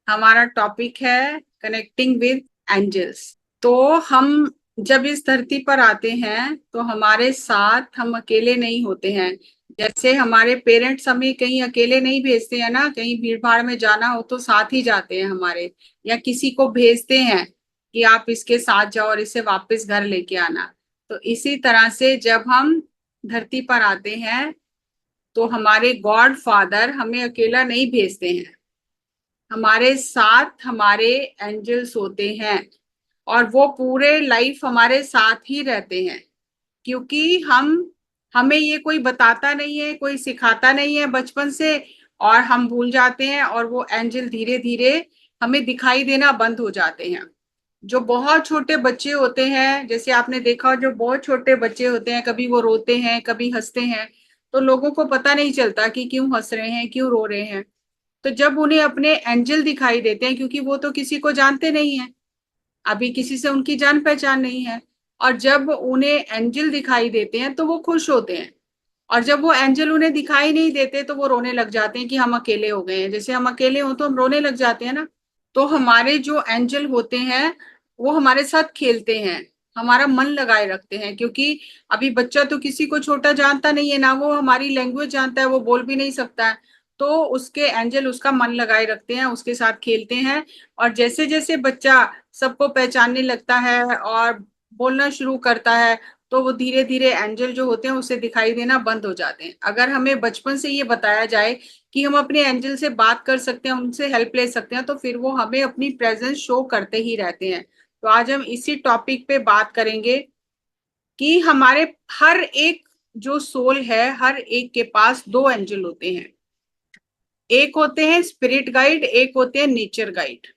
हमारा टॉपिक है connecting with angels. तो हम जब इस धरती पर आते हैं तो हमारे साथ हम अकेले नहीं होते हैं। जैसे हमारे पेरेंट्स हमें कहीं अकेले नहीं भेजते हैं ना, कहीं भीड़ भाड़ में जाना हो तो साथ ही जाते हैं हमारे, या किसी को भेजते हैं कि आप इसके साथ जाओ और इसे वापस घर लेके आना। तो इसी तरह से जब हम धरती पर आते हैं तो हमारे गॉड फादर हमें अकेला नहीं भेजते हैं, हमारे साथ हमारे एंजल्स होते हैं और वो पूरे लाइफ हमारे साथ ही रहते हैं। क्योंकि हमें ये कोई बताता नहीं है, कोई सिखाता नहीं है बचपन से, और हम भूल जाते हैं और वो एंजल धीरे धीरे हमें दिखाई देना बंद हो जाते हैं। जो बहुत छोटे बच्चे होते हैं, जैसे आपने देखा, जो बहुत छोटे बच्चे होते हैं, कभी वो रोते हैं कभी हंसते हैं, तो लोगों को पता नहीं चलता कि क्यों हंस रहे हैं क्यों रो रहे हैं। तो जब उन्हें अपने एंजल दिखाई देते हैं, क्योंकि वो तो किसी को जानते नहीं है, अभी किसी से उनकी जान पहचान नहीं है, और जब उन्हें एंजल दिखाई देते हैं तो वो खुश होते हैं। और जब वो एंजल उन्हें दिखाई नहीं देते तो वो रोने लग जाते हैं कि हम अकेले हो गए हैं। जैसे हम अकेले हो तो हम रोने लग जाते हैं ना। तो हमारे जो एंजल होते हैं वो हमारे साथ खेलते हैं, हमारा मन लगाए रखते हैं। क्योंकि अभी बच्चा तो किसी को छोटा जानता नहीं है ना, वो हमारी लैंग्वेज जानता है, वो बोल भी नहीं सकता है। तो उसके एंजल उसका मन लगाए रखते हैं, उसके साथ खेलते हैं। और जैसे जैसे बच्चा सबको पहचानने लगता है और बोलना शुरू करता है, तो वो धीरे धीरे एंजल जो होते हैं उसे दिखाई देना बंद हो जाते हैं। अगर हमें बचपन से ये बताया जाए कि हम अपने एंजल से बात कर सकते हैं, उनसे हेल्प ले सकते हैं, तो फिर वो हमें अपनी प्रेजेंस शो करते ही रहते हैं। तो आज हम इसी टॉपिक पे बात करेंगे कि हमारे हर एक जो सोल है, हर एक के पास दो एंजल होते हैं। एक होते हैं स्पिरिट गाइड, एक होते हैं नेचर गाइड।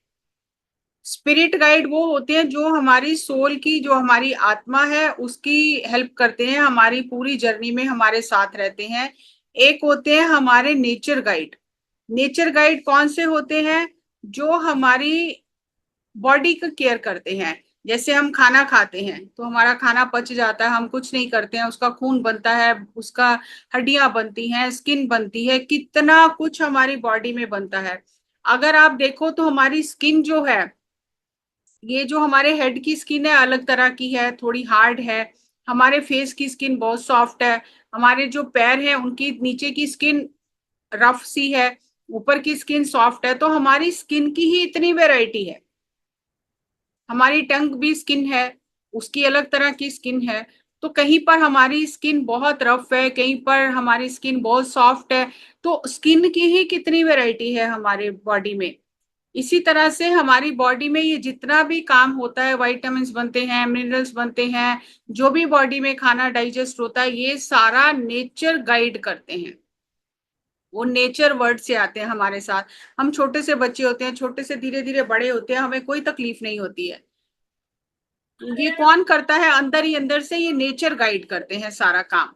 स्पिरिट गाइड वो होते हैं जो हमारी सोल की, जो हमारी आत्मा है, उसकी हेल्प करते हैं, हमारी पूरी जर्नी में हमारे साथ रहते हैं। एक होते हैं हमारे नेचर गाइड। नेचर गाइड कौन से होते हैं? जो हमारी बॉडी का केयर करते हैं। जैसे हम खाना खाते हैं तो हमारा खाना पच जाता है, हम कुछ नहीं करते हैं, उसका खून बनता है, उसका हड्डियां बनती हैं, स्किन बनती है, कितना कुछ हमारी बॉडी में बनता है। अगर आप देखो तो हमारी स्किन जो है, ये जो हमारे हेड की स्किन है अलग तरह की है, थोड़ी हार्ड है। हमारे फेस की स्किन बहुत सॉफ्ट है। हमारे जो पैर हैं उनकी नीचे की स्किन रफ सी है, ऊपर की स्किन सॉफ्ट है। तो हमारी स्किन की ही इतनी वेराइटी है। हमारी टंग भी स्किन है, उसकी अलग तरह की स्किन है। तो कहीं पर हमारी स्किन बहुत रफ है, कहीं पर हमारी स्किन बहुत सॉफ्ट है। तो स्किन की ही कितनी वैरायटी है हमारे बॉडी में। इसी तरह से हमारी बॉडी में ये जितना भी काम होता है, वाइटामिन्स बनते हैं, मिनरल्स बनते हैं, जो भी बॉडी में खाना डाइजेस्ट होता है, ये सारा नेचर गाइड करते हैं। वो नेचर वर्ड से आते हैं हमारे साथ। हम छोटे से बच्चे होते हैं, छोटे से धीरे धीरे बड़े होते हैं, हमें कोई तकलीफ नहीं होती है। ये कौन करता है? अंदर ही अंदर से ये नेचर गाइड करते हैं सारा काम।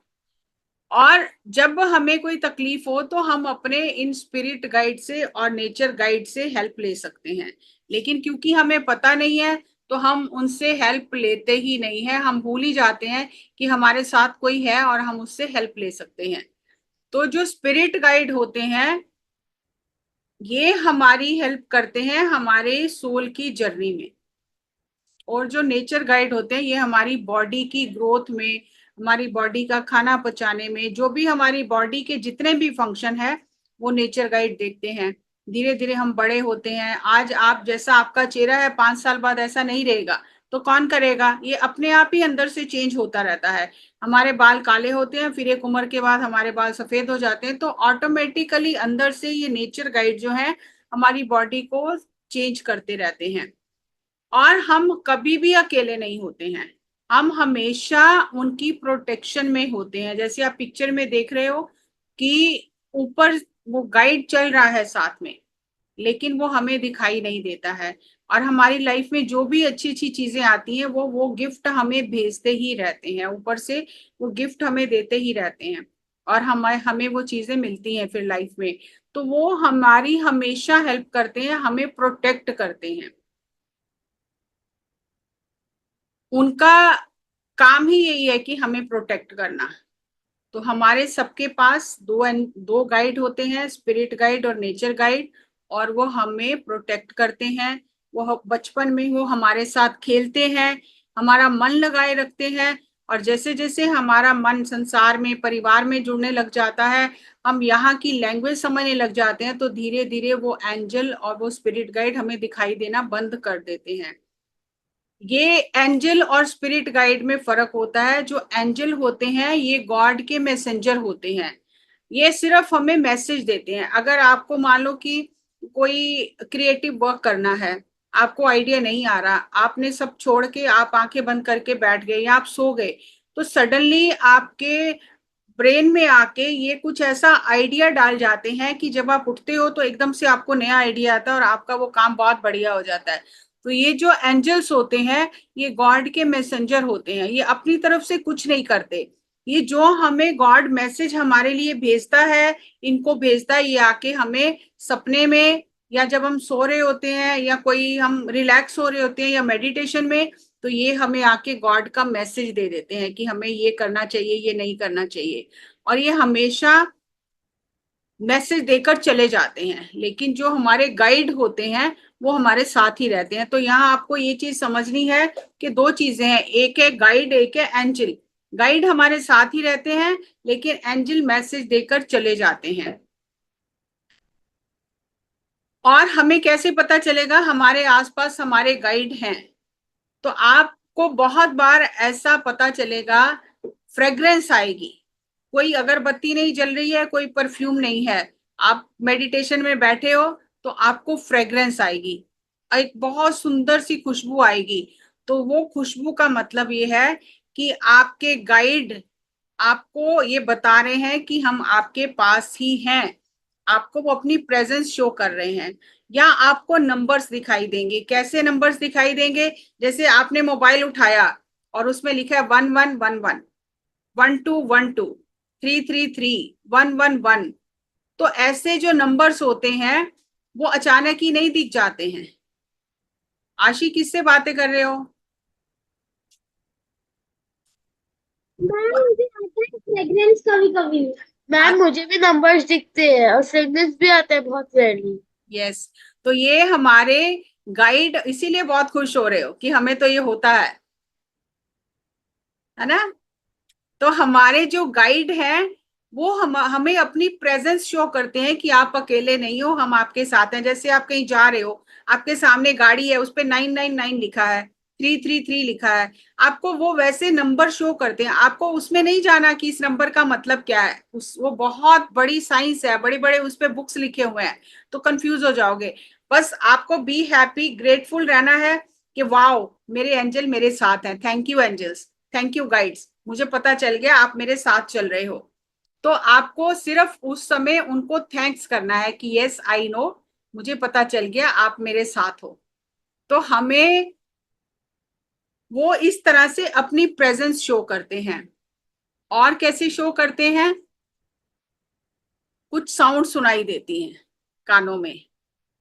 और जब हमें कोई तकलीफ हो तो हम अपने इन स्पिरिट गाइड से और नेचर गाइड से हेल्प ले सकते हैं। लेकिन क्योंकि हमें पता नहीं है तो हम उनसे हेल्प लेते ही नहीं है, हम भूल ही जाते हैं कि हमारे साथ कोई है और हम उससे हेल्प ले सकते हैं। तो जो स्पिरिट गाइड होते हैं ये हमारी हेल्प करते हैं हमारे सोल की जर्नी में। और जो नेचर गाइड होते हैं ये हमारी बॉडी की ग्रोथ में, हमारी बॉडी का खाना पचाने में, जो भी हमारी बॉडी के जितने भी फंक्शन है वो नेचर गाइड देखते हैं। धीरे धीरे हम बड़े होते हैं। आज आप जैसा आपका चेहरा है, 5 साल बाद ऐसा नहीं रहेगा। तो कौन करेगा? ये अपने आप ही अंदर से चेंज होता रहता है। हमारे बाल काले होते हैं, फिर एक उम्र के बाद हमारे बाल सफेद हो जाते हैं। तो ऑटोमेटिकली अंदर से ये नेचर गाइड जो है हमारी बॉडी को चेंज करते रहते हैं। और हम कभी भी अकेले नहीं होते हैं, हम हमेशा उनकी प्रोटेक्शन में होते हैं। जैसे आप पिक्चर में देख रहे हो कि ऊपर वो गाइड चल रहा है साथ में, लेकिन वो हमें दिखाई नहीं देता है। और हमारी लाइफ में जो भी अच्छी अच्छी चीजें आती हैं वो गिफ्ट हमें भेजते ही रहते हैं ऊपर से, वो गिफ्ट हमें देते ही रहते हैं। और हमें हमें वो चीजें मिलती हैं फिर लाइफ में। तो वो हमारी हमेशा हेल्प करते हैं, हमें प्रोटेक्ट करते हैं। उनका काम ही यही है कि हमें प्रोटेक्ट करना। तो हमारे सबके पास दो दो गाइड होते हैं, स्पिरिट गाइड और नेचर गाइड। और वो हमें प्रोटेक्ट करते हैं। वो बचपन में वो हमारे साथ खेलते हैं, हमारा मन लगाए रखते हैं। और जैसे जैसे हमारा मन संसार में, परिवार में जुड़ने लग जाता है, हम यहाँ की लैंग्वेज समझने लग जाते हैं, तो धीरे धीरे वो एंजल और वो स्पिरिट गाइड हमें दिखाई देना बंद कर देते हैं। ये एंजल और स्पिरिट गाइड में फर्क होता है। जो एंजल होते हैं ये गॉड के मैसेंजर होते हैं। ये सिर्फ हमें मैसेज देते हैं। अगर आपको मान लो कि कोई क्रिएटिव वर्क करना है, आपको आइडिया नहीं आ रहा, आपने सब छोड़ के आप आंखें बंद करके बैठ गए या आप सो गए, तो सडनली आपके ब्रेन में आके ये कुछ ऐसा आइडिया डाल जाते हैं कि जब आप उठते हो तो एकदम से आपको नया आइडिया आता है और आपका वो काम बहुत बढ़िया हो जाता है। तो ये जो एंजल्स होते हैं ये गॉड के मैसेंजर होते हैं। ये अपनी तरफ से कुछ नहीं करते। ये जो हमें गॉड मैसेज हमारे लिए भेजता है, इनको भेजता है, ये आके हमें सपने में, या जब हम सो रहे होते हैं, या कोई हम रिलैक्स हो रहे होते हैं, या मेडिटेशन में, तो ये हमें आके गॉड का मैसेज दे देते हैं कि हमें ये करना चाहिए, ये नहीं करना चाहिए। और ये हमेशा मैसेज देकर चले जाते हैं। लेकिन जो हमारे गाइड होते हैं वो हमारे साथ ही रहते हैं। तो यहाँ आपको ये चीज समझनी है कि दो चीजें हैं, एक है गाइड, एक है एंजल। गाइड हमारे साथ ही रहते हैं, लेकिन एंजल मैसेज देकर चले जाते हैं। और हमें कैसे पता चलेगा हमारे आसपास हमारे गाइड हैं? तो आपको बहुत बार ऐसा पता चलेगा, फ्रेग्रेंस आएगी। कोई अगरबत्ती नहीं जल रही है, कोई परफ्यूम नहीं है, आप मेडिटेशन में बैठे हो, तो आपको फ्रेग्रेंस आएगी, एक बहुत सुंदर सी खुशबू आएगी। तो वो खुशबू का मतलब ये है कि आपके गाइड आपको ये बता रहे हैं कि हम आपके पास ही हैं। आपको वो अपनी प्रेजेंस शो कर रहे हैं। या आपको नंबर्स दिखाई देंगे। कैसे नंबर्स दिखाई देंगे? जैसे आपने मोबाइल उठाया और उसमें लिखा है 1111, 1212, 333, 111। तो ऐसे जो नंबर्स होते हैं वो अचानक ही नहीं दिख जाते हैं। आशी, किससे बातें कर रहे हो? मैम मुझे आता है फ्रेग्रेंस कभी कभी। मैम मुझे भी नंबर्स दिखते हैं और फ्रेग्रेंस भी आता है बहुत रेयरली। यस। तो ये हमारे गाइड इसीलिए बहुत खुश हो रहे हो कि हमें तो ये होता है ना? तो हमारे जो गाइड हैं वो हमें अपनी प्रेजेंस शो करते हैं कि आप अकेले नहीं हो, हम आपके साथ हैं। जैसे आप कहीं जा रहे हो, आपके सामने गाड़ी है, उस पे 999 लिखा है, 333 लिखा है, आपको वो वैसे नंबर शो करते हैं। आपको उसमें नहीं जाना कि इस नंबर का मतलब क्या है, उस वो बहुत बड़ी साइंस है, बड़े बड़े उस पे बुक्स लिखे हुए हैं, तो कंफ्यूज हो जाओगे। बस आपको बी हैप्पी, ग्रेटफुल रहना है कि वाओ, मेरे एंजल मेरे साथ हैं। Thank you angels, thank you guides, मुझे पता चल गया आप मेरे साथ चल रहे हो। तो आपको सिर्फ उस समय उनको थैंक्स करना है कि यस आई नो, मुझे पता चल गया आप मेरे साथ हो। तो हमें वो इस तरह से अपनी प्रेजेंस शो करते हैं। और कैसे शो करते हैं? कुछ साउंड सुनाई देती हैं कानों में,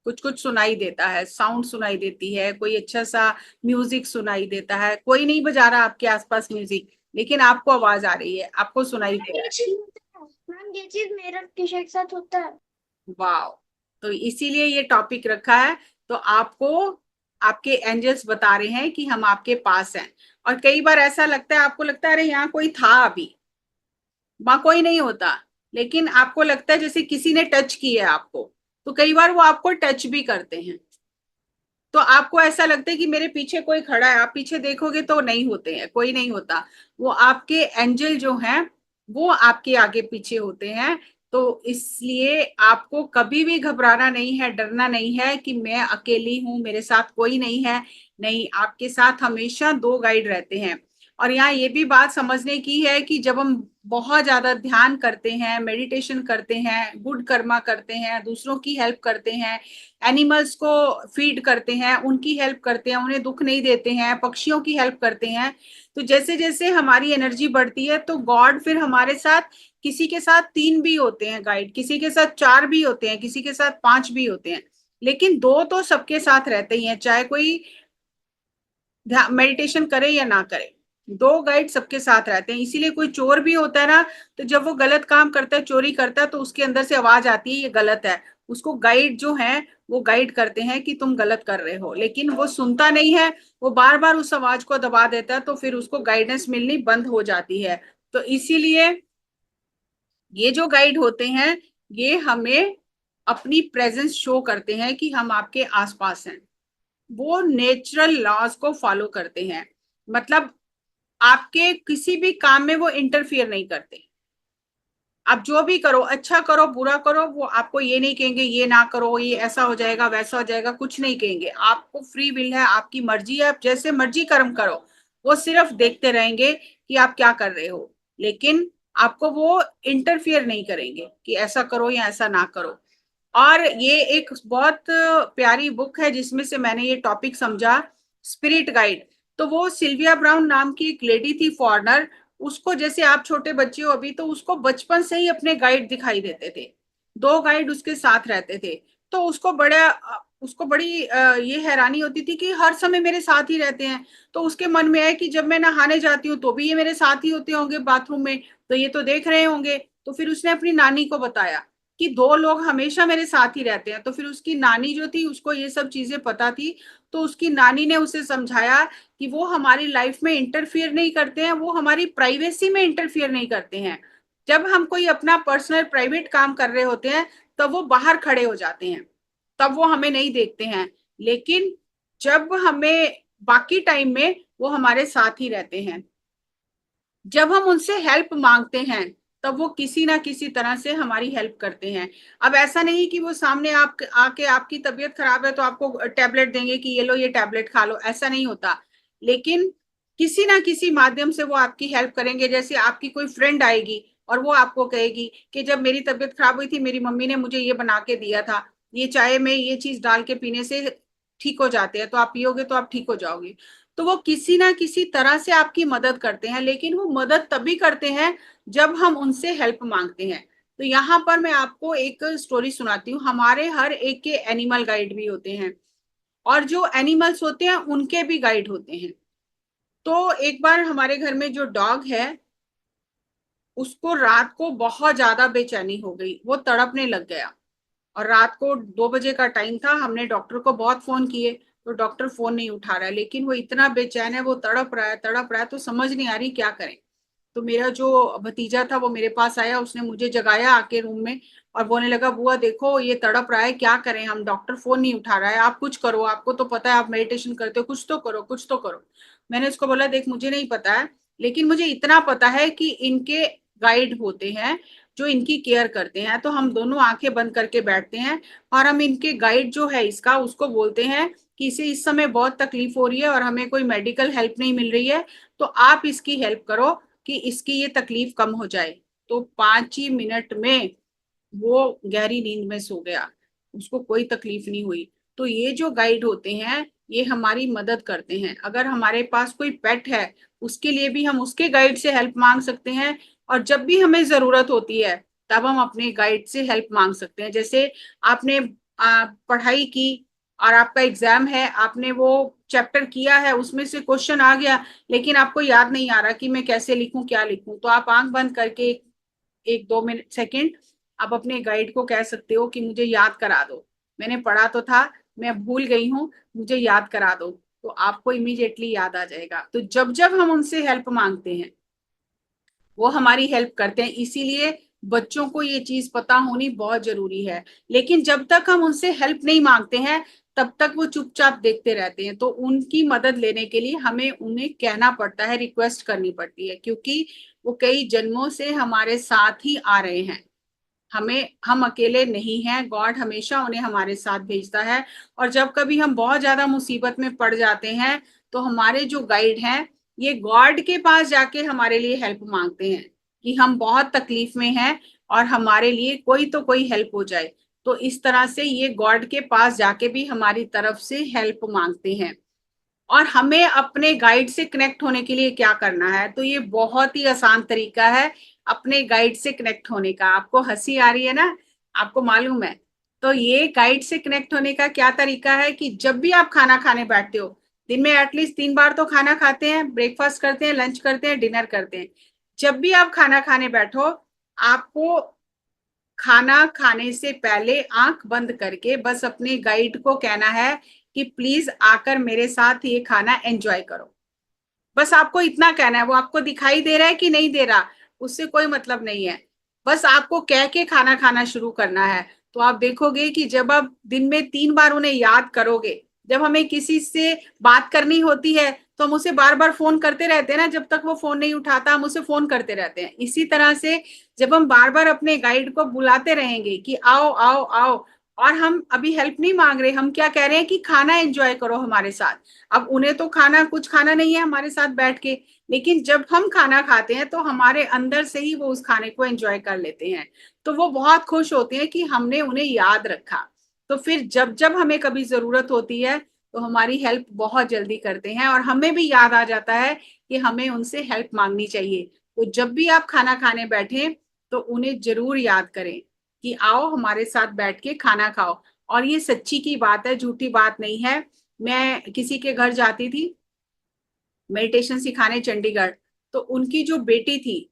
कुछ कुछ सुनाई देता है, साउंड सुनाई देती है, कोई अच्छा सा म्यूजिक सुनाई देता है। कोई नहीं बजा रहा आपके आसपास म्यूजिक, लेकिन आपको आवाज आ रही है, आपको सुनाई दे रहा ये चीज होता है मैम, ये चीज मेरे के साथ होता है। है। वाह! तो इसीलिए ये टॉपिक रखा है। तो आपको आपके एंजल्स बता रहे हैं कि हम आपके पास हैं। और कई बार ऐसा लगता है, आपको लगता है अरे यहाँ कोई था अभी, वहां कोई नहीं होता, लेकिन आपको लगता है जैसे किसी ने टच किया है आपको। तो कई बार वो आपको टच भी करते हैं, तो आपको ऐसा लगता है कि मेरे पीछे कोई खड़ा है, आप पीछे देखोगे तो नहीं होते हैं, कोई नहीं होता। वो आपके एंजल जो हैं वो आपके आगे पीछे होते हैं। तो इसलिए आपको कभी भी घबराना नहीं है, डरना नहीं है कि मैं अकेली हूं, मेरे साथ कोई नहीं है। नहीं, आपके साथ हमेशा दो गाइड रहते हैं। और यहाँ ये भी बात समझने की है कि जब हम बहुत ज्यादा ध्यान करते हैं, मेडिटेशन करते हैं, गुड कर्मा करते हैं, दूसरों की हेल्प करते हैं, एनिमल्स को फीड करते हैं, उनकी हेल्प करते हैं, उन्हें दुख नहीं देते हैं, पक्षियों की हेल्प करते हैं, तो जैसे जैसे हमारी एनर्जी बढ़ती है तो गॉड फिर हमारे साथ, किसी के साथ तीन भी होते हैं गाइड, किसी के साथ चार भी होते हैं, किसी के साथ पांच भी होते हैं, लेकिन दो तो सबके साथ रहते ही हैं, चाहे कोई मेडिटेशन करे या ना करे। दो गाइड सबके साथ रहते हैं। इसीलिए कोई चोर भी होता है ना, तो जब वो गलत काम करता है, चोरी करता है, तो उसके अंदर से आवाज आती है ये गलत है, उसको गाइड जो है वो गाइड करते हैं कि तुम गलत कर रहे हो, लेकिन वो सुनता नहीं है, वो बार बार उस आवाज को दबा देता है, तो फिर उसको गाइडेंस मिलनी बंद हो जाती है। तो इसीलिए ये जो गाइड होते हैं, ये हमें अपनी प्रेजेंस शो करते हैं कि हम आपके आसपास हैं। वो नेचुरल लॉज को फॉलो करते हैं, मतलब आपके किसी भी काम में वो इंटरफियर नहीं करते। आप जो भी करो, अच्छा करो बुरा करो, वो आपको ये नहीं कहेंगे ये ना करो, ये ऐसा हो जाएगा वैसा हो जाएगा, कुछ नहीं कहेंगे। आपको फ्री विल है, आपकी मर्जी है, आप जैसे मर्जी कर्म करो। वो सिर्फ देखते रहेंगे कि आप क्या कर रहे हो, लेकिन आपको वो इंटरफियर नहीं करेंगे कि ऐसा करो या ऐसा ना करो। और ये एक बहुत प्यारी बुक है जिसमें से मैंने ये टॉपिक समझा, स्पिरिट गाइड। तो वो सिल्विया ब्राउन नाम की एक लेडी थी फॉरेनर, उसको, जैसे आप छोटे बच्चे हो अभी, तो उसको बचपन से ही अपने गाइड दिखाई देते थे। दो गाइड उसके साथ रहते थे। तो उसको बड़ी ये हैरानी होती थी कि हर समय मेरे साथ ही रहते हैं। तो उसके मन में है कि जब मैं नहाने जाती हूँ तो भी ये मेरे साथ ही होते होंगे बाथरूम में, तो ये तो देख रहे होंगे। तो फिर उसने अपनी नानी को बताया कि दो लोग हमेशा मेरे साथ ही रहते हैं। तो फिर उसकी नानी जो थी उसको ये सब चीजें पता थी। तो उसकी नानी ने उसे समझाया कि वो हमारी लाइफ में इंटरफियर नहीं करते हैं, वो हमारी प्राइवेसी में इंटरफियर नहीं करते हैं। जब हम कोई अपना पर्सनल प्राइवेट काम कर रहे होते हैं तब वो बाहर खड़े हो जाते हैं, तब वो हमें नहीं देखते हैं। लेकिन जब हमें बाकी टाइम में वो हमारे साथ ही रहते हैं। जब हम उनसे हेल्प मांगते हैं तब वो किसी ना किसी तरह से हमारी हेल्प करते हैं। अब ऐसा नहीं कि वो सामने आप आके, आपकी तबीयत खराब है तो आपको टैबलेट देंगे कि ये लो ये टैबलेट खा लो, ऐसा नहीं होता। लेकिन किसी ना किसी माध्यम से वो आपकी हेल्प करेंगे। जैसे आपकी कोई फ्रेंड आएगी और वो आपको कहेगी कि जब मेरी तबीयत खराब हुई थी मेरी मम्मी ने मुझे ये बना के दिया था, ये चाय में ये चीज डाल के पीने से ठीक हो जाते हैं, तो आप पियोगे तो आप ठीक हो जाओगे। तो वो किसी ना किसी तरह से आपकी मदद करते हैं, लेकिन वो मदद तभी करते हैं जब हम उनसे हेल्प मांगते हैं। तो यहाँ पर मैं आपको एक स्टोरी सुनाती हूँ। हमारे हर एक के एनिमल गाइड भी होते हैं, और जो एनिमल्स होते हैं उनके भी गाइड होते हैं। तो एक बार हमारे घर में जो डॉग है, उसको रात को बहुत ज्यादा बेचैनी हो गई, वो तड़पने लग गया। और रात को 2 बजे का टाइम था, हमने डॉक्टर को बहुत फोन किए, तो डॉक्टर फोन नहीं उठा रहा है। लेकिन वो इतना बेचैन है, वो तड़प रहा है तड़प रहा है, तो समझ नहीं आ रही क्या करें। तो मेरा जो भतीजा था वो मेरे पास आया, उसने मुझे जगाया आके रूम में, और बोलने लगा बुआ देखो ये तड़प रहा है, क्या करें हम, डॉक्टर फोन नहीं उठा रहा है, आप कुछ करो, आपको तो पता है आप मेडिटेशन करते हो, कुछ तो करो कुछ तो करो। मैंने उसको बोला देख मुझे नहीं पता है, लेकिन मुझे इतना पता है कि इनके गाइड होते हैं जो इनकी केयर करते हैं। तो हम दोनों आंखें बंद करके बैठते हैं, और हम इनके गाइड जो है इसका उसको बोलते हैं कि इसे इस समय बहुत तकलीफ हो रही है और हमें कोई मेडिकल हेल्प नहीं मिल रही है, तो आप इसकी हेल्प करो कि इसकी ये तकलीफ कम हो जाए। तो 5 ही मिनट में वो गहरी नींद में सो गया, उसको कोई तकलीफ नहीं हुई। तो ये जो गाइड होते हैं ये हमारी मदद करते हैं। अगर हमारे पास कोई पेट है, उसके लिए भी हम उसके गाइड से हेल्प मांग सकते हैं। और जब भी हमें जरूरत होती है तब हम अपने गाइड से हेल्प मांग सकते हैं। जैसे आपने पढ़ाई की और आपका एग्जाम है, आपने वो चैप्टर किया है, उसमें से क्वेश्चन आ गया, लेकिन आपको याद नहीं आ रहा कि मैं कैसे लिखूं क्या लिखूं, तो आप आंख बंद करके 1-2 सेकंड आप अपने गाइड को कह सकते हो कि मुझे याद करा दो, मैंने पढ़ा तो था, मैं भूल गई हूँ, मुझे याद करा दो। तो आपको इमीडिएटली याद आ जाएगा। तो जब जब हम उनसे हेल्प मांगते हैं वो हमारी हेल्प करते हैं। इसीलिए बच्चों को ये चीज पता होनी बहुत जरूरी है। लेकिन जब तक हम उनसे हेल्प नहीं मांगते हैं तब तक वो चुपचाप देखते रहते हैं। तो उनकी मदद लेने के लिए हमें उन्हें कहना पड़ता है, रिक्वेस्ट करनी पड़ती है, क्योंकि वो कई जन्मों से हमारे साथ ही आ रहे हैं। हम अकेले नहीं हैं, गॉड हमेशा उन्हें हमारे साथ भेजता है। और जब कभी हम बहुत ज्यादा मुसीबत में पड़ जाते हैं तो हमारे जो गाइड हैं ये गॉड के पास जाके हमारे लिए हेल्प मांगते हैं कि हम बहुत तकलीफ में हैं और हमारे लिए कोई तो कोई हेल्प हो जाए। तो इस तरह से ये गॉड के पास जाके भी हमारी तरफ से हेल्प मांगते हैं। और हमें अपने गाइड से कनेक्ट होने के लिए क्या करना है, तो ये बहुत ही आसान तरीका है अपने गाइड से कनेक्ट होने का। आपको हंसी आ रही है ना, आपको मालूम है। तो ये गाइड से कनेक्ट होने का क्या तरीका है कि जब भी आप खाना खाने बैठते हो, दिन में एटलीस्ट 3 बार तो खाना खाते हैं, ब्रेकफास्ट करते हैं, लंच करते हैं, डिनर करते हैं। जब भी आप खाना खाने बैठो, आपको खाना खाने से पहले आंख बंद करके बस अपने गाइड को कहना है कि प्लीज आकर मेरे साथ ये खाना एंजॉय करो। बस आपको इतना कहना है। वो आपको दिखाई दे रहा है कि नहीं दे रहा, उससे कोई मतलब नहीं है। बस आपको कह के खाना खाना शुरू करना है। तो आप देखोगे कि जब आप दिन में 3 बार उन्हें याद करोगे, जब हमें किसी से बात करनी होती है तो हम उसे बार बार फोन करते रहते हैं ना, जब तक वो फोन नहीं उठाता हम उसे फोन करते रहते हैं। इसी तरह से जब हम बार बार अपने गाइड को बुलाते रहेंगे कि आओ आओ आओ, और हम अभी हेल्प नहीं मांग रहे, हम क्या कह रहे हैं कि खाना एंजॉय करो हमारे साथ। अब उन्हें तो खाना कुछ खाना नहीं है हमारे साथ बैठ के, लेकिन जब हम खाना खाते हैं तो हमारे अंदर से ही वो उस खाने को एंजॉय कर लेते हैं। तो वो बहुत खुश होते हैं कि हमने उन्हें याद रखा। तो फिर जब जब हमें कभी जरूरत होती है तो हमारी हेल्प बहुत जल्दी करते हैं, और हमें भी याद आ जाता है कि हमें उनसे हेल्प मांगनी चाहिए। तो जब भी आप खाना खाने बैठे तो उन्हें जरूर याद करें कि आओ हमारे साथ बैठ के खाना खाओ। और ये सच्ची की बात है, झूठी बात नहीं है। मैं किसी के घर जाती थी मेडिटेशन सिखाने चंडीगढ़, तो उनकी जो बेटी थी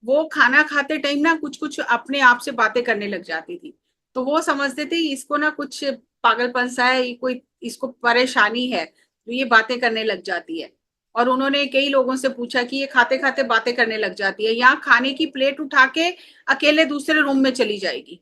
वो खाना खाते टाइम ना कुछ कुछ अपने आप से बातें करने लग जाती थी। तो वो समझते थे इसको ना कुछ पागलपन सा है, ये कोई इसको परेशानी है, तो ये बातें करने लग जाती है। और उन्होंने कई लोगों से पूछा कि ये खाते खाते बातें करने लग जाती है, यहाँ खाने की प्लेट उठा के अकेले दूसरे रूम में चली जाएगी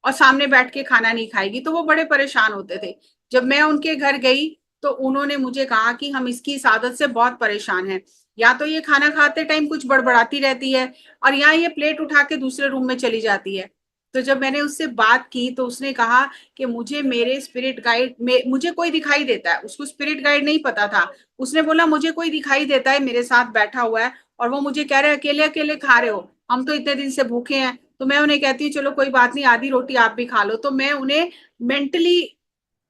और सामने बैठ के खाना नहीं खाएगी। तो वो बड़े परेशान होते थे। जब मैं उनके घर गई तो उन्होंने मुझे कहा कि हम इसकी इस आदत से बहुत परेशान हैं, या तो ये खाना खाते टाइम कुछ बड़बड़ाती रहती है और यहाँ ये प्लेट उठा के दूसरे रूम में चली जाती है। तो जब मैंने उससे बात की तो उसने कहा कि मुझे मेरे स्पिरिट गाइड में मुझे कोई दिखाई देता है। उसको स्पिरिट गाइड नहीं पता था। उसने बोला मुझे कोई दिखाई देता है मेरे साथ बैठा हुआ है और वो मुझे कह रहे हैं अकेले अकेले खा रहे हो, हम तो इतने दिन से भूखे हैं। तो मैं उन्हें कहती हूँ चलो कोई बात नहीं, आधी रोटी आप भी खा लो। तो मैं उन्हें मेंटली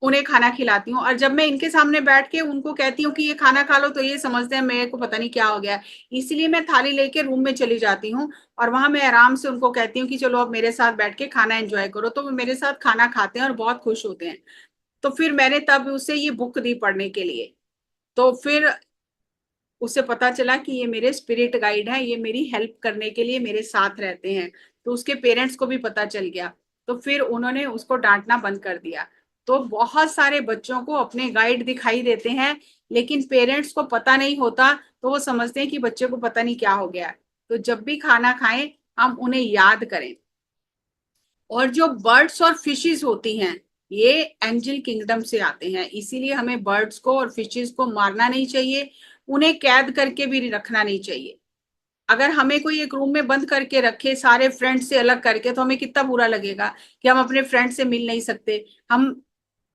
उन्हें खाना खिलाती हूँ, और जब मैं इनके सामने बैठ के उनको कहती हूँ कि ये खाना खा लो तो ये समझते हैं मेरे को पता नहीं क्या हो गया है। इसलिए मैं थाली लेके रूम में चली जाती हूँ और वहां मैं आराम से उनको कहती हूँ कि चलो अब मेरे साथ बैठ के खाना एंजॉय करो। तो वो मेरे साथ खाना खाते हैं और बहुत खुश होते हैं। तो फिर मैंने तब उसे ये बुक दी पढ़ने के लिए। तो फिर उसे पता चला कि ये मेरे स्पिरिट गाइड हैं, ये मेरी हेल्प करने के लिए मेरे साथ रहते हैं। तो उसके पेरेंट्स को भी पता चल गया। तो फिर उन्होंने उसको डांटना बंद कर दिया। तो बहुत सारे बच्चों को अपने गाइड दिखाई देते हैं, लेकिन पेरेंट्स को पता नहीं होता। तो वो समझते हैं कि बच्चे को पता नहीं क्या हो गया है। तो जब भी खाना खाएं हम उन्हें याद करें। और जो बर्ड्स और फिशेस होती हैं ये एंजल किंगडम से आते हैं, इसीलिए हमें बर्ड्स को और फिशेस को मारना नहीं चाहिए, उन्हें कैद करके भी रखना नहीं चाहिए। अगर हमें कोई एक रूम में बंद करके रखे सारे फ्रेंड से अलग करके, तो हमें कितना बुरा लगेगा कि हम अपने फ्रेंड से मिल नहीं सकते। हम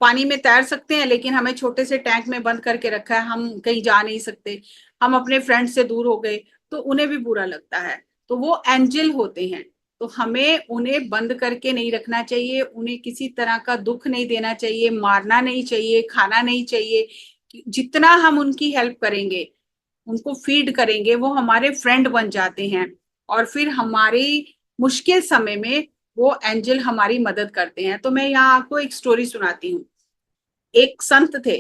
पानी में तैर सकते हैं लेकिन हमें छोटे से टैंक में बंद करके रखा है, हम कहीं जा नहीं सकते, हम अपने फ्रेंड से दूर हो गए, तो उन्हें भी बुरा लगता है। तो वो एंजल होते हैं। तो हमें उन्हें बंद करके नहीं रखना चाहिए, उन्हें किसी तरह का दुख नहीं देना चाहिए, मारना नहीं चाहिए, खाना नहीं चाहिए। जितना हम उनकी हेल्प करेंगे, उनको फीड करेंगे, वो हमारे फ्रेंड बन जाते हैं। और फिर हमारी मुश्किल समय में वो एंजल हमारी मदद करते हैं। तो मैं यहाँ आपको एक स्टोरी सुनाती हूँ। एक संत थे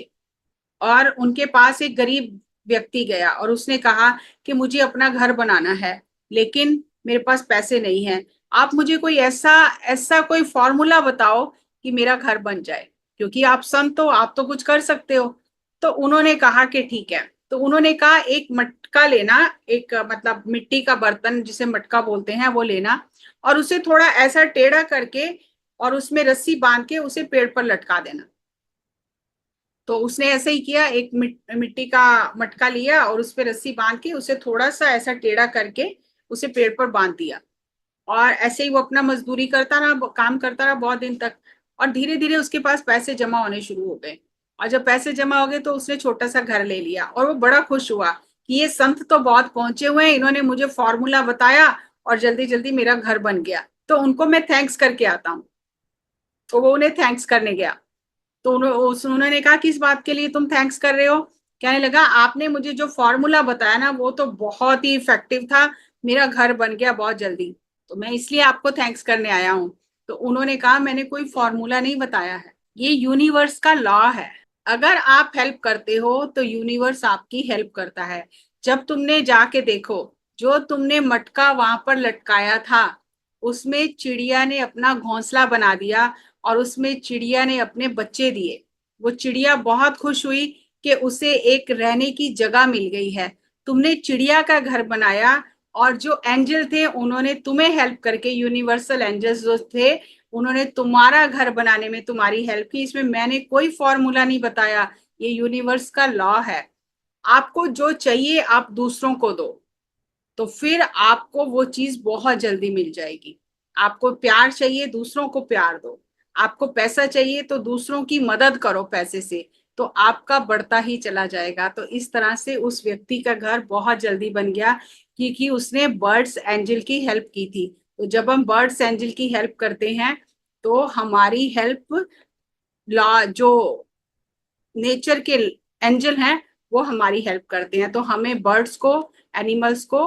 और उनके पास एक गरीब व्यक्ति गया और उसने कहा कि मुझे अपना घर बनाना है, लेकिन मेरे पास पैसे नहीं है। आप मुझे कोई ऐसा ऐसा कोई फॉर्मूला बताओ कि मेरा घर बन जाए, क्योंकि आप संत हो, आप तो कुछ कर सकते हो। तो उन्होंने कहा कि ठीक है। तो उन्होंने कहा एक मटका लेना, एक मतलब मिट्टी का बर्तन जिसे मटका बोलते हैं वो लेना, और उसे थोड़ा ऐसा टेढ़ा करके और उसमें रस्सी बांध के उसे पेड़ पर लटका देना। तो उसने ऐसे ही किया, एक मिट्टी का मटका लिया और उस पर रस्सी बांध के उसे थोड़ा सा ऐसा टेढ़ा करके उसे पेड़ पर बांध दिया। और ऐसे ही वो अपना मजदूरी करता रहा, काम करता रहा बहुत दिन तक। और धीरे धीरे उसके पास पैसे जमा होने शुरू हो गए। और जब पैसे जमा हो गए तो उसने छोटा सा घर ले लिया और वो बड़ा खुश हुआ कि ये संत तो बहुत पहुंचे हुए हैं, इन्होंने मुझे फॉर्मूला बताया और जल्दी जल्दी मेरा घर बन गया, तो उनको मैं थैंक्स करके आता हूँ। तो वो उन्हें थैंक्स करने गया। तो उन्होंने कहा किस बात के लिए तुम थैंक्स कर रहे हो। कहने लगा आपने मुझे जो फॉर्मूला बताया ना वो तो बहुत ही इफेक्टिव था, मेरा घर बन गया बहुत जल्दी, तो मैं इसलिए आपको थैंक्स करने आया हूँ। तो उन्होंने कहा मैंने कोई फॉर्मूला नहीं बताया है, ये यूनिवर्स का लॉ है। अगर आप हेल्प करते हो तो यूनिवर्स आपकी हेल्प करता है। जब तुमने जाके देखो, जो तुमने मटका वहां पर लटकाया था उसमें चिड़िया ने अपना घोंसला बना दिया और उसमें चिड़िया ने अपने बच्चे दिए। वो चिड़िया बहुत खुश हुई कि उसे एक रहने की जगह मिल गई है। तुमने चिड़िया का घर बनाया और जो एंजल थे उन्होंने तुम्हें हेल्प करके, यूनिवर्सल एंजल्स जो थे उन्होंने तुम्हारा घर बनाने में तुम्हारी हेल्प की। इसमें मैंने कोई फॉर्मूला नहीं बताया, ये यूनिवर्स का लॉ है। आपको जो चाहिए आप दूसरों को दो, तो फिर आपको वो चीज बहुत जल्दी मिल जाएगी। आपको प्यार चाहिए, दूसरों को प्यार दो। आपको पैसा चाहिए तो दूसरों की मदद करो पैसे से, तो आपका बढ़ता ही चला जाएगा। तो इस तरह से उस व्यक्ति का घर बहुत जल्दी बन गया, क्योंकि उसने बर्ड्स एंजल की हेल्प की थी। तो जब हम बर्ड्स एंजल की हेल्प करते हैं तो हमारी हेल्प ला जो नेचर के एंजल हैं वो हमारी हेल्प करते हैं। तो हमें बर्ड्स को, एनिमल्स को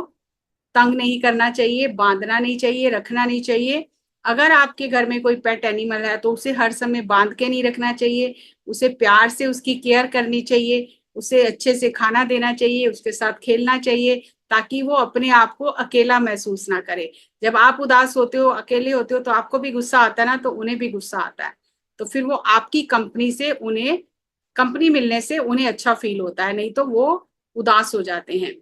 तंग नहीं करना चाहिए, बांधना नहीं चाहिए, रखना नहीं चाहिए। अगर आपके घर में कोई पेट एनिमल है तो उसे हर समय बांध के नहीं रखना चाहिए, उसे प्यार से उसकी केयर करनी चाहिए, उसे अच्छे से खाना देना चाहिए, उसके साथ खेलना चाहिए, ताकि वो अपने आप को अकेला महसूस ना करे। जब आप उदास होते हो, अकेले होते हो, तो आपको भी गुस्सा आता है ना, तो उन्हें भी गुस्सा आता है। तो फिर वो आपकी कंपनी मिलने से उन्हें अच्छा फील होता है, नहीं तो वो उदास हो जाते हैं।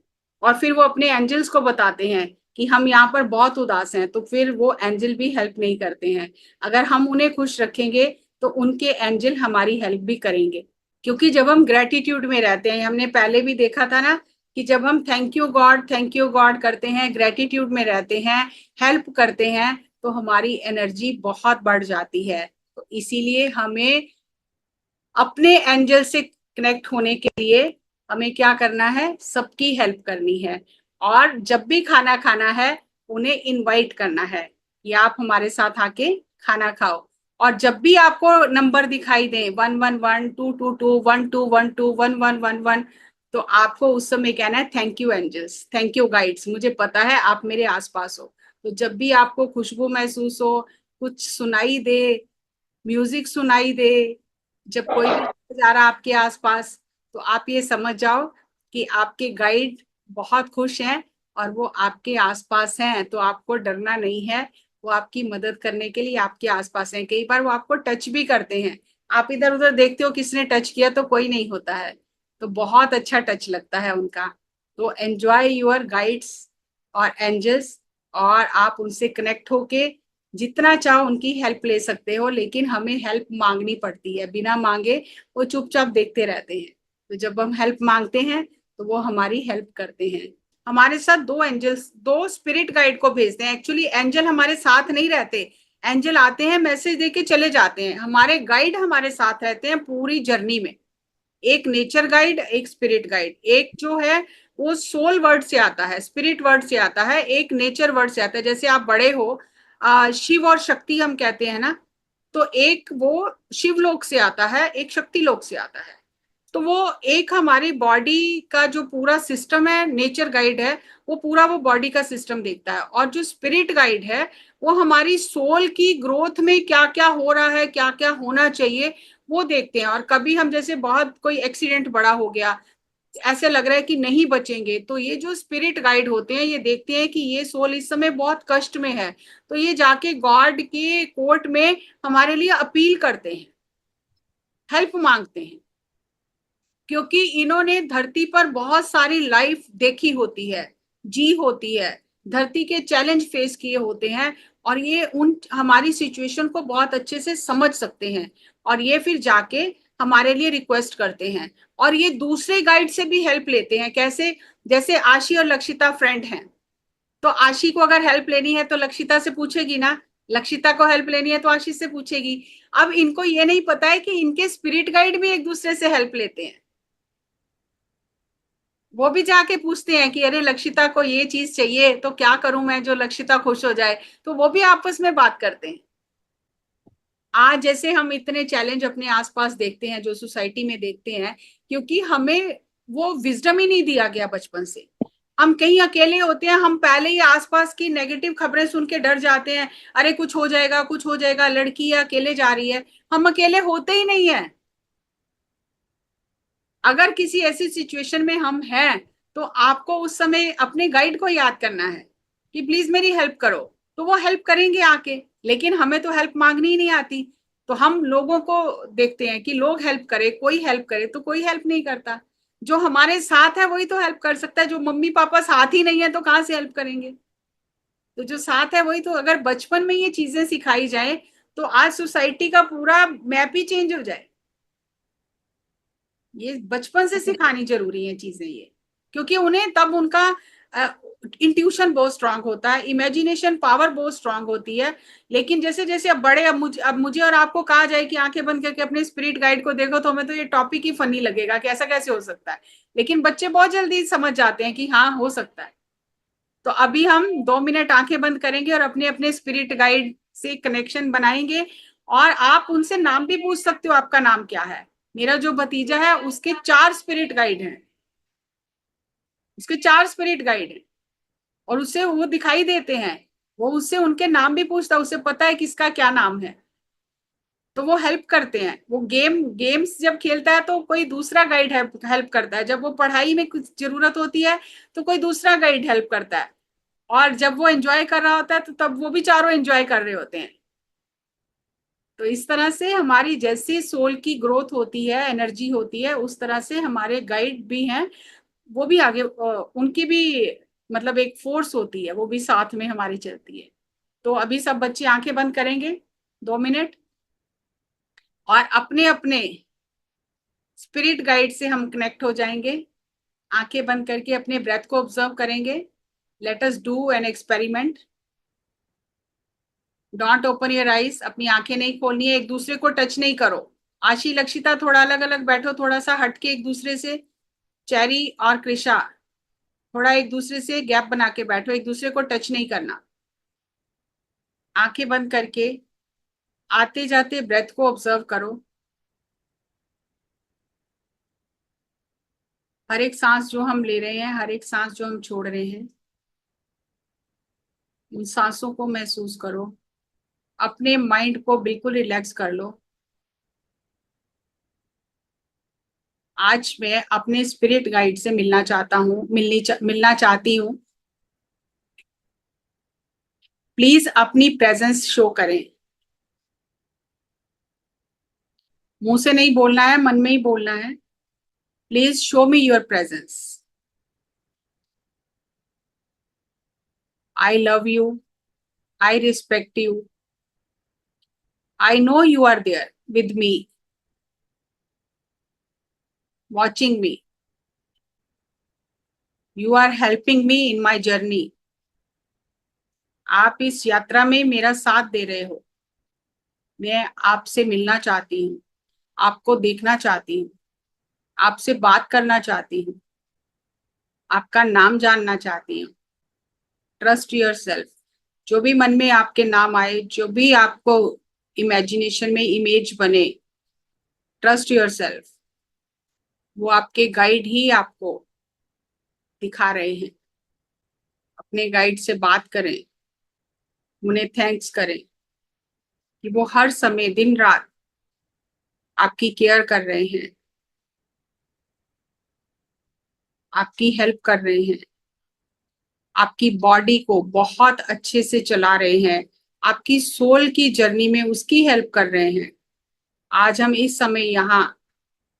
और फिर वो अपने एंजल्स को बताते हैं कि हम यहाँ पर बहुत उदास हैं, तो फिर वो एंजल भी हेल्प नहीं करते हैं। अगर हम उन्हें खुश रखेंगे तो उनके एंजल हमारी हेल्प भी करेंगे। क्योंकि जब हम ग्रेटिट्यूड में रहते हैं, हमने पहले भी देखा था ना कि जब हम थैंक यू गॉड करते हैं, ग्रेटिट्यूड में रहते हैं, हेल्प करते हैं, तो हमारी एनर्जी बहुत बढ़ जाती है। तो इसीलिए हमें अपने एंजल से कनेक्ट होने के लिए हमें क्या करना है, सबकी हेल्प करनी है। और जब भी खाना खाना है उन्हें इनवाइट करना है कि आप हमारे साथ आके खाना खाओ। और जब भी आपको नंबर दिखाई दे 111 222 1212 1111, तो आपको उस समय कहना है thank you angels, thank you guides, मुझे पता है आप मेरे आसपास हो। तो जब भी आपको खुशबू महसूस हो, कुछ सुनाई दे, म्यूजिक सुनाई दे, जब कोई भी जा रहा आपके आसपास, तो आप ये समझ जाओ कि आपके गाइड बहुत खुश हैं और वो आपके आसपास हैं। तो आपको डरना नहीं है, वो आपकी मदद करने के लिए आपके आसपास हैं। कई बार वो आपको टच भी करते हैं, आप इधर उधर देखते हो किसने टच किया, तो कोई नहीं होता है, तो बहुत अच्छा टच लगता है उनका। तो एंजॉय योर गाइड्स और एंजल्स, और आप उनसे कनेक्ट होके जितना चाहो उनकी हेल्प ले सकते हो। लेकिन हमें हेल्प मांगनी पड़ती है, बिना मांगे वो चुपचाप देखते रहते हैं। तो जब हम हेल्प मांगते हैं तो वो हमारी हेल्प करते हैं। हमारे साथ दो एंजल्स, दो स्पिरिट गाइड को भेजते हैं। एक्चुअली एंजल हमारे साथ नहीं रहते, एंजल आते हैं, मैसेज देके चले जाते हैं। हमारे गाइड हमारे साथ रहते हैं पूरी जर्नी में। एक नेचर गाइड, एक स्पिरिट गाइड। एक जो है वो सोल वर्ड से आता है, स्पिरिट वर्ड से आता है, एक नेचर वर्ड से आता है। जैसे आप बड़े हो, शिव और शक्ति हम कहते हैं ना, तो एक वो शिव लोक से आता है, एक शक्ति लोक से आता है। तो वो एक हमारी बॉडी का जो पूरा सिस्टम है, नेचर गाइड है, वो पूरा वो बॉडी का सिस्टम देखता है। और जो स्पिरिट गाइड है वो हमारी सोल की ग्रोथ में क्या क्या हो रहा है, क्या क्या होना चाहिए, वो देखते हैं। और कभी हम जैसे बहुत कोई एक्सीडेंट बड़ा हो गया, ऐसे लग रहा है कि नहीं बचेंगे, तो ये जो स्पिरिट गाइड होते हैं ये देखते हैं कि ये सोल इस समय बहुत कष्ट में है, तो ये जाके गॉड के कोर्ट में हमारे लिए अपील करते हैं, हेल्प मांगते हैं। क्योंकि इन्होंने धरती पर बहुत सारी लाइफ देखी होती है, जी होती है, धरती के चैलेंज फेस किए होते हैं, और ये उन हमारी सिचुएशन को बहुत अच्छे से समझ सकते हैं। और ये फिर जाके हमारे लिए रिक्वेस्ट करते हैं। और ये दूसरे गाइड से भी हेल्प लेते हैं। कैसे? जैसे आशी और लक्षिता फ्रेंड हैं, तो आशी को अगर हेल्प लेनी है तो लक्षिता से पूछेगी ना, लक्षिता को हेल्प लेनी है तो आशीष से पूछेगी। अब इनको ये नहीं पता है कि इनके स्पिरिट गाइड भी एक दूसरे से हेल्प लेते हैं। वो भी जाके पूछते हैं कि अरे लक्षिता को ये चीज चाहिए, तो क्या करूं मैं जो लक्षिता खुश हो जाए, तो वो भी आपस में बात करते हैं। आज जैसे हम इतने चैलेंज अपने आसपास देखते हैं, जो सोसाइटी में देखते हैं, क्योंकि हमें वो विजडम ही नहीं दिया गया बचपन से। हम कहीं अकेले होते हैं, हम पहले ही आसपास की नेगेटिव खबरें सुन के डर जाते हैं, अरे कुछ हो जाएगा, कुछ हो जाएगा, लड़की है अकेले जा रही है। हम अकेले होते ही नहीं है। अगर किसी ऐसी सिचुएशन में हम हैं, तो आपको उस समय अपने गाइड को याद करना है कि प्लीज मेरी हेल्प करो। तो वो हेल्प करेंगे आके, लेकिन हमें तो हेल्प मांगनी ही नहीं आती। तो हम लोगों को देखते हैं कि लोग हेल्प करे, कोई हेल्प करे, तो कोई हेल्प नहीं करता। जो हमारे साथ है वही तो हेल्प कर सकता है, जो मम्मी पापा साथ ही नहीं है तो कहाँ से हेल्प करेंगे। तो जो साथ है वही तो, अगर बचपन में ये चीजें सिखाई जाए तो आज सोसाइटी का पूरा मैप ही चेंज हो जाए। ये बचपन से सिखानी जरूरी है चीजें ये, क्योंकि उन्हें तब उनका इंट्यूशन बहुत स्ट्रांग होता है, इमेजिनेशन पावर बहुत स्ट्रांग होती है। लेकिन जैसे जैसे अब बड़े, अब मुझे और आपको कहा जाए कि आंखें बंद करके अपने स्पिरिट गाइड को देखो, तो हमें तो ये टॉपिक ही फनी लगेगा कि ऐसा कैसे हो सकता है। लेकिन बच्चे बहुत जल्दी समझ जाते हैं कि हाँ हो सकता है। तो अभी हम 2 मिनट आंखें बंद करेंगे और अपने अपने स्पिरिट गाइड से कनेक्शन बनाएंगे। और आप उनसे नाम भी पूछ सकते हो, आपका नाम क्या है। मेरा जो भतीजा है उसके 4 स्पिरिट गाइड हैं, उसके 4 स्पिरिट गाइड हैं, और उससे वो दिखाई देते हैं। वो उससे उनके नाम भी पूछता है, उसे पता है किसका क्या नाम है। तो वो हेल्प करते हैं। वो गेम्स जब खेलता है तो कोई दूसरा गाइड हेल्प करता है, जब वो पढ़ाई में कुछ जरूरत होती है तो कोई दूसरा गाइड हेल्प करता है, और जब वो एंजॉय कर रहा होता है तो तब वो भी चारों एंजॉय कर रहे होते हैं। तो इस तरह से हमारी जैसी सोल की ग्रोथ होती है, एनर्जी होती है, उस तरह से हमारे गाइड भी हैं, वो भी आगे उनकी भी मतलब एक फोर्स होती है, वो भी साथ में हमारी चलती है। तो अभी सब बच्चे आंखें बंद करेंगे 2 मिनट, और अपने अपने स्पिरिट गाइड से हम कनेक्ट हो जाएंगे। आंखें बंद करके अपने ब्रेथ को ऑब्जर्व करेंगे। Let us do an experiment. Don't open your eyes, अपनी आंखें नहीं खोलनी है, एक दूसरे को टच नहीं करो। आशी लक्षिता थोड़ा अलग अलग बैठो, थोड़ा सा हटके एक दूसरे से। चेरी और कृषा थोड़ा एक दूसरे से गैप बना के बैठो, एक दूसरे को टच नहीं करना। आंखें बंद करके आते जाते ब्रेथ को ऑब्जर्व करो। हर एक सांस जो हम ले रहे हैं, हर एक सांस जो हम छोड़ रहे हैं, उन सांसों को महसूस करो। अपने माइंड को बिल्कुल रिलैक्स कर लो। आज मैं अपने स्पिरिट गाइड से मिलना चाहता हूँ, मिलना चाहती हूँ। प्लीज अपनी प्रेजेंस शो करें। मुंह से नहीं बोलना है, मन में ही बोलना है। Please show me your presence. I love you, I respect you, I know you are there with me, watching me. You are helping me in my journey. आप इस यात्रा में मेरा साथ दे रहे हो। मैं आपसे मिलना चाहती हूँ, आपको देखना चाहती हूँ, आपसे बात करना चाहती हूँ, आपका नाम जानना चाहती हूँ। Trust your self. जो भी मन में आपके नाम आए, जो भी आपको इमेजिनेशन में इमेज बने, ट्रस्ट योर सेल्फ। वो आपके गाइड ही आपको दिखा रहे हैं। अपने गाइड से बात करें, उन्हें थैंक्स करें कि वो हर समय दिन रात आपकी केयर कर रहे हैं, आपकी हेल्प कर रहे हैं, आपकी बॉडी को बहुत अच्छे से चला रहे हैं, आपकी सोल की जर्नी में उसकी हेल्प कर रहे हैं। आज हम इस समय यहाँ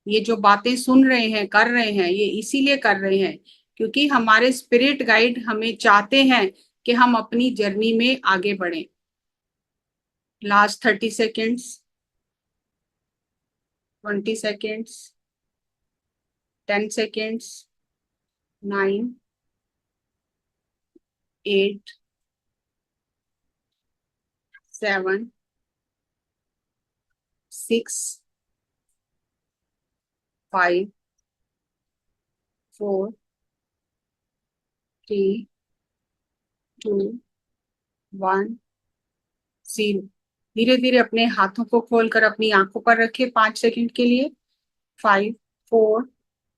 ये जो बातें सुन रहे हैं, कर रहे हैं, ये इसीलिए कर रहे हैं क्योंकि हमारे स्पिरिट गाइड हमें चाहते हैं कि हम अपनी जर्नी में आगे बढ़ें। Last 30 seconds, 20 seconds, 10 seconds, 9, 8, 7, 6, 5, 4, 3, 2, 1, 0। धीरे धीरे अपने हाथों को खोलकर अपनी आंखों पर रखें 5 सेकंड के लिए। 5, 4,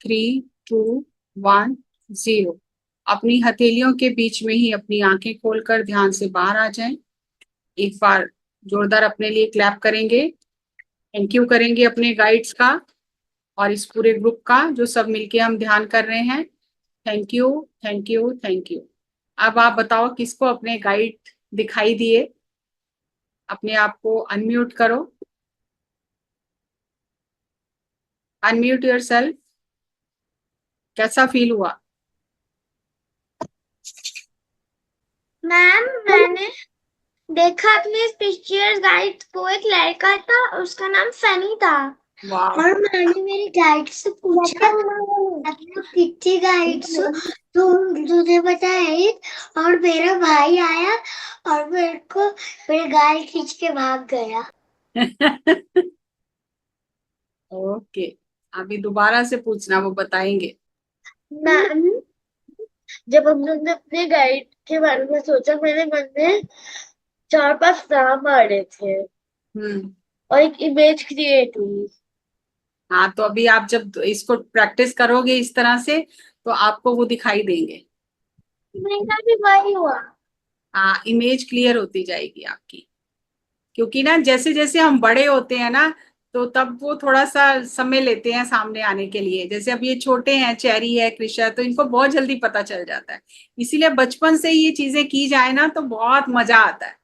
3, 2, 1, 0। अपनी हथेलियों के बीच में ही अपनी आंखें खोलकर ध्यान से बाहर आ जाएं। एक बार जोरदार अपने लिए क्लैप करेंगे, थैंक यू करेंगे अपने गाइड्स का और इस पूरे ग्रुप का जो सब मिलके हम ध्यान कर रहे हैं। Thank you, thank you, thank you. अब आप बताओ किसको अपने गाइड दिखाई दिए। अपने आप को अनम्यूट करो, अनम्यूट योरसेल्फ। कैसा फील हुआ? मैम मैंने देखा अपने पिक्चर गाइड को, एक लड़का था, उसका नाम सनी था। वाह। और मैंने मेरी गाइड से पूछा आपने कितनी गाइड्स हो, तो तुझे बताया। और मेरा भाई आया और मेरे को मेरे गाइड खींच के भाग गया। ओके, अभी दोबारा से पूछना, वो बताएंगे। मैम जब हम लोग ने अपने गाइड के बारे में सोचा, मेरे मन में 4-5 नाम आ रहे थे हम्म। और एक इमेज क्रिएट हुई। हाँ, तो अभी आप जब इसको प्रैक्टिस करोगे इस तरह से, तो आपको वो दिखाई देंगे। मेरा भी वही हुआ। हाँ, इमेज क्लियर होती जाएगी आपकी। क्योंकि ना जैसे जैसे हम बड़े होते हैं ना, तो तब वो थोड़ा सा समय लेते हैं सामने आने के लिए। जैसे अब ये छोटे हैं, चेरी है, कृषा, तो इनको बहुत जल्दी पता चल जाता है। इसीलिए बचपन से ये चीजें की जाए ना, तो बहुत मजा आता है।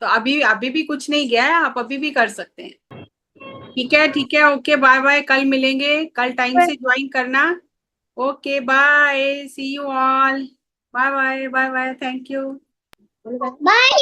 तो अभी अभी भी कुछ नहीं गया है, आप अभी भी कर सकते हैं। ठीक है, ठीक है, ओके, बाय बाय, कल मिलेंगे, कल टाइम से ज्वाइन करना। Okay, bye, see you all. Bye bye, bye bye, thank you. Bye.